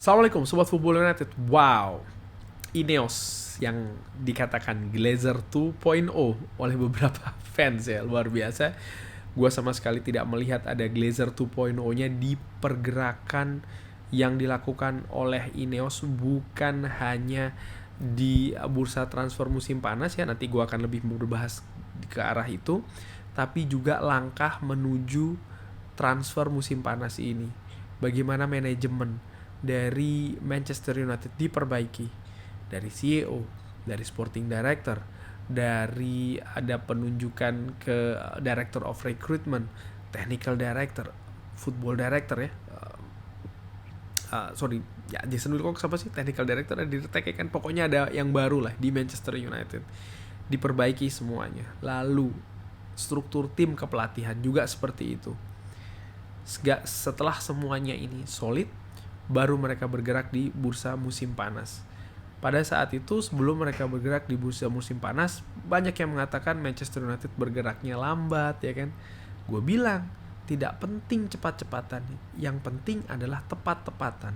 Assalamualaikum Sobat Football United. Wow, Ineos yang dikatakan Glazer 2.0 oleh beberapa fans ya, luar biasa. Gua sama sekali tidak melihat ada Glazer 2.0-nya di pergerakan yang dilakukan oleh Ineos, bukan hanya di bursa transfer musim panas ya, nanti gua akan lebih berbahas ke arah itu, tapi juga langkah menuju transfer musim panas ini. Bagaimana manajemen dari Manchester United diperbaiki, dari CEO, dari sporting director, dari ada penunjukan ke director of recruitment, technical director, football director ya. Sorry, ya Jason Wilcox apa sih technical director, ada Dirtek kan, pokoknya ada yang baru lah di Manchester United. Diperbaiki semuanya. Lalu struktur tim kepelatihan juga seperti itu. Setelah semuanya ini solid, baru mereka bergerak di bursa musim panas. Pada saat itu, sebelum mereka bergerak di bursa musim panas, banyak yang mengatakan Manchester United bergeraknya lambat, ya kan? Gue bilang, tidak penting cepat-cepatan, yang penting adalah tepat-tepatan.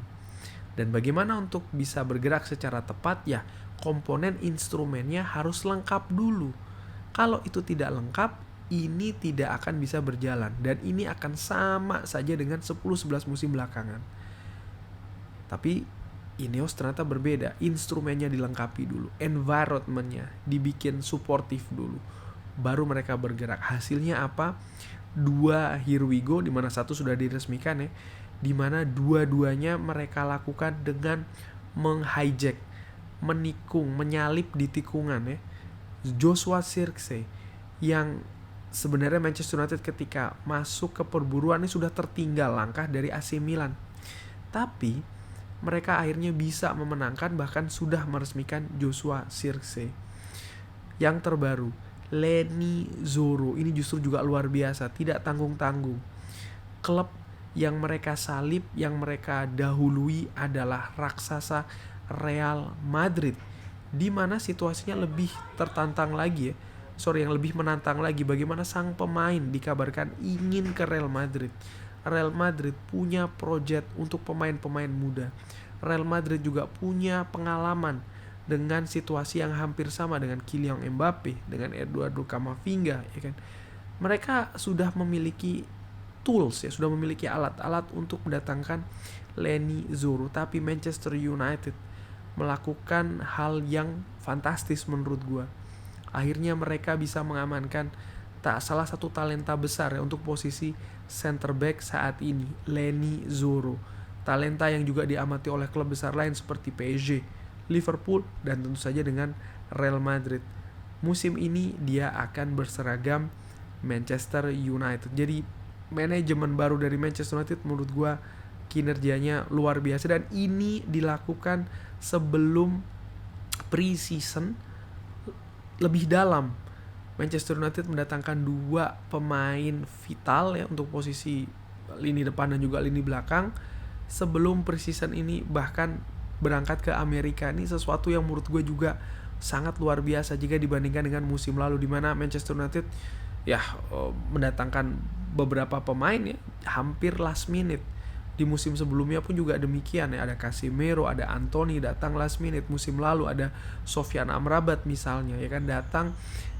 Dan bagaimana untuk bisa bergerak secara tepat? Ya, komponen instrumennya harus lengkap dulu. Kalau itu tidak lengkap, ini tidak akan bisa berjalan. Dan ini akan sama saja dengan 10-11 musim belakangan. Tapi Ineos ternyata berbeda. Instrumennya dilengkapi dulu, environmentnya dibikin suportif dulu, baru mereka bergerak. Hasilnya apa? 2 Here We Go, dimana satu sudah diresmikan ya, dimana dua-duanya mereka lakukan dengan menghijack, menikung, menyalip di tikungan ya, Joshua Zirkzee, yang sebenarnya Manchester United ketika masuk ke perburuan ini sudah tertinggal langkah dari AC Milan. Tapi mereka akhirnya bisa memenangkan, bahkan sudah meresmikan Joshua Zirkzee. Yang terbaru, Leny Zoro, ini justru juga luar biasa, tidak tanggung-tanggung. Klub yang mereka salib, yang mereka dahului adalah raksasa Real Madrid, di mana situasinya lebih tertantang lagi ya. Yang lebih menantang lagi, bagaimana sang pemain dikabarkan ingin ke Real Madrid. Real Madrid punya proyek untuk pemain-pemain muda. Real Madrid juga punya pengalaman dengan situasi yang hampir sama dengan Kylian Mbappe, dengan Eduardo Camavinga, ya kan. Mereka sudah memiliki tools ya, sudah memiliki alat-alat untuk mendatangkan Leny Zoro, tapi Manchester United melakukan hal yang fantastis menurut gua. Akhirnya mereka bisa mengamankan salah satu talenta besar ya untuk posisi center back saat ini, Leny Zoro. Talenta yang juga diamati oleh klub besar lain seperti PSG, Liverpool, dan tentu saja dengan Real Madrid. Musim ini dia akan berseragam Manchester United. Jadi manajemen baru dari Manchester United menurut gue kinerjanya luar biasa, dan ini dilakukan sebelum pre-season lebih dalam. Manchester United mendatangkan 2 pemain vital ya untuk posisi lini depan dan juga lini belakang sebelum pre-season ini, bahkan berangkat ke Amerika. Ini sesuatu yang menurut gue juga sangat luar biasa jika dibandingkan dengan musim lalu, di mana Manchester United ya mendatangkan beberapa pemain ya hampir last minute. Di musim sebelumnya pun juga demikian ya, ada Casemiro, ada Anthony datang last minute. Musim lalu ada Sofyan Amrabat misalnya ya kan, datang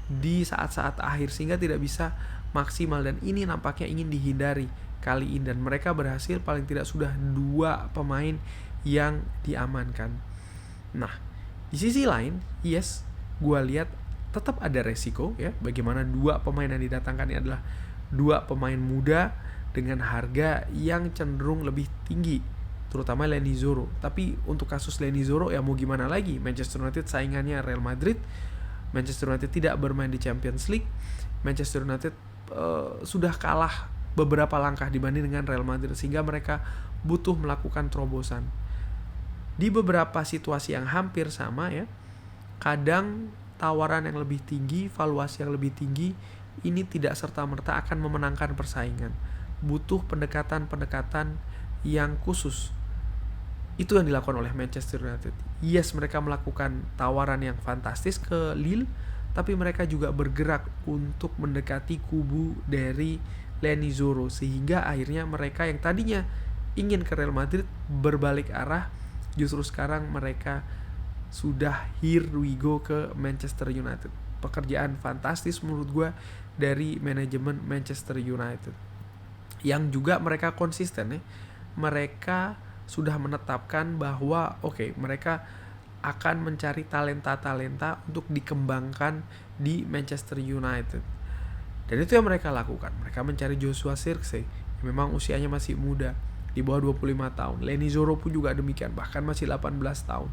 di saat-saat akhir sehingga tidak bisa maksimal, dan ini nampaknya ingin dihindari kali ini, dan mereka berhasil paling tidak sudah 2 pemain yang diamankan. Nah, di sisi lain, yes, gue lihat tetap ada resiko ya, bagaimana 2 pemain yang didatangkan ini adalah 2 pemain muda dengan harga yang cenderung lebih tinggi, terutama Leny Zoro. Tapi untuk kasus Leny Zoro ya mau gimana lagi, Manchester United saingannya Real Madrid. Manchester United tidak bermain di Champions League. Manchester United sudah kalah beberapa langkah dibanding dengan Real Madrid, sehingga mereka butuh melakukan terobosan. Di beberapa situasi yang hampir sama ya, kadang tawaran yang lebih tinggi, valuasi yang lebih tinggi, ini tidak serta-merta akan memenangkan persaingan. Butuh pendekatan-pendekatan yang khusus. Itu yang dilakukan oleh Manchester United. Yes, mereka melakukan tawaran yang fantastis ke Lille, tapi mereka juga bergerak untuk mendekati kubu dari Leny Zoro, sehingga akhirnya mereka yang tadinya ingin ke Real Madrid, berbalik arah. Justru sekarang mereka sudah here we go ke Manchester United. Pekerjaan fantastis menurut gue dari manajemen Manchester United, yang juga mereka konsisten ya. Mereka sudah menetapkan bahwa mereka akan mencari talenta-talenta untuk dikembangkan di Manchester United. Dan itu yang mereka lakukan. Mereka mencari Joshua Zirkzee, yang memang usianya masih muda, di bawah 25 tahun. Lenny Zoro pun juga demikian, bahkan masih 18 tahun.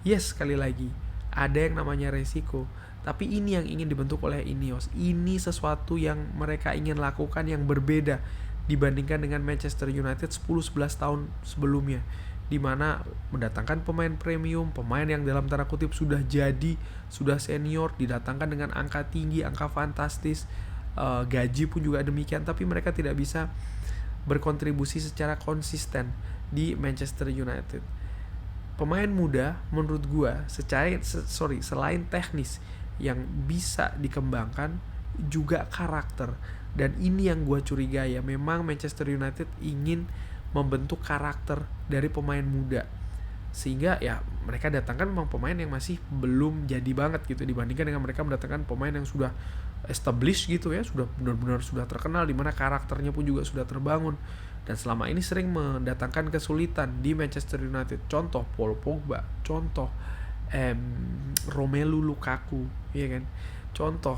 Yes, sekali lagi, ada yang namanya resiko. Tapi ini yang ingin dibentuk oleh Ineos. Ini sesuatu yang mereka ingin lakukan yang berbeda dibandingkan dengan Manchester United 10-11 tahun sebelumnya, di mana mendatangkan pemain premium, pemain yang dalam tanda kutip sudah jadi, sudah senior, didatangkan dengan angka tinggi, angka fantastis, gaji pun juga demikian, tapi mereka tidak bisa berkontribusi secara konsisten di Manchester United. Pemain muda menurut gua selain teknis yang bisa dikembangkan, juga karakter. Dan ini yang gua curigai ya, memang Manchester United ingin membentuk karakter dari pemain muda, sehingga ya mereka datangkan memang pemain yang masih belum jadi banget gitu, dibandingkan dengan mereka mendatangkan pemain yang sudah established gitu ya, sudah benar-benar sudah terkenal, dimana karakternya pun juga sudah terbangun. Dan selama ini sering mendatangkan kesulitan di Manchester United. Contoh Paul Pogba, contoh Romelu Lukaku, ya kan? Contoh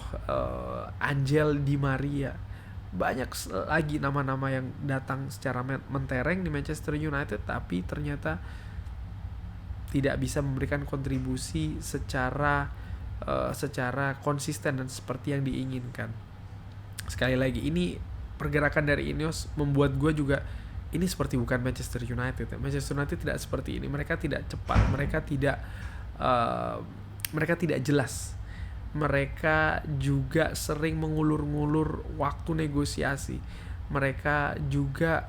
Angel Di Maria. Banyak lagi nama-nama yang datang secara mentereng di Manchester United, tapi ternyata tidak bisa memberikan kontribusi secara konsisten dan seperti yang diinginkan. Sekali lagi, ini pergerakan dari Ineos membuat gue juga, ini seperti bukan Manchester United. Manchester United tidak seperti ini. Mereka tidak cepat, mereka tidak jelas. Mereka juga sering mengulur-ngulur waktu negosiasi. Mereka juga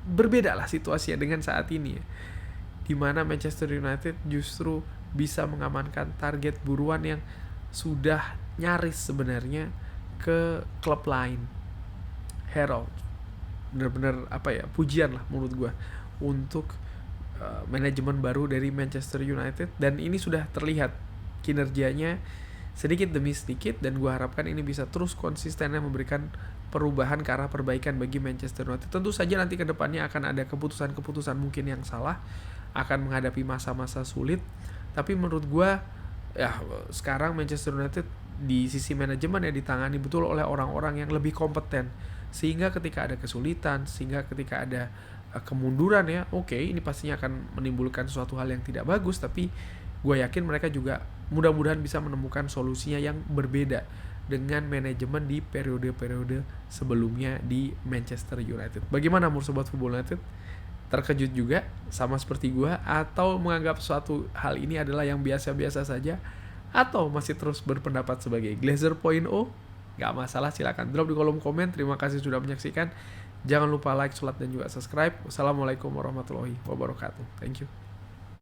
berbeda lah situasinya dengan saat ini ya, dimana Manchester United justru bisa mengamankan target buruan yang sudah nyaris sebenarnya ke klub lain. Herald, benar-benar pujian lah menurut gue untuk manajemen baru dari Manchester United. Dan ini sudah terlihat kinerjanya sedikit demi sedikit, dan gue harapkan ini bisa terus konsistennya memberikan perubahan ke arah perbaikan bagi Manchester United. Tentu saja nanti ke depannya akan ada keputusan-keputusan mungkin yang salah, akan menghadapi masa-masa sulit, tapi menurut gue ya sekarang Manchester United di sisi manajemen ya ditangani betul oleh orang-orang yang lebih kompeten, sehingga ketika ada kesulitan, sehingga ketika ada kemunduran ya, ini pastinya akan menimbulkan suatu hal yang tidak bagus, tapi gue yakin mereka juga mudah-mudahan bisa menemukan solusinya yang berbeda dengan manajemen di periode-periode sebelumnya di Manchester United. Bagaimana menurut Sobat Football United? Terkejut juga sama seperti gue, atau menganggap suatu hal ini adalah yang biasa-biasa saja, atau masih terus berpendapat sebagai Glazer.0? Gak masalah, silakan drop di kolom komen. Terima kasih sudah menyaksikan. Jangan lupa like, share, dan juga subscribe. Wassalamualaikum warahmatullahi wabarakatuh. Thank you.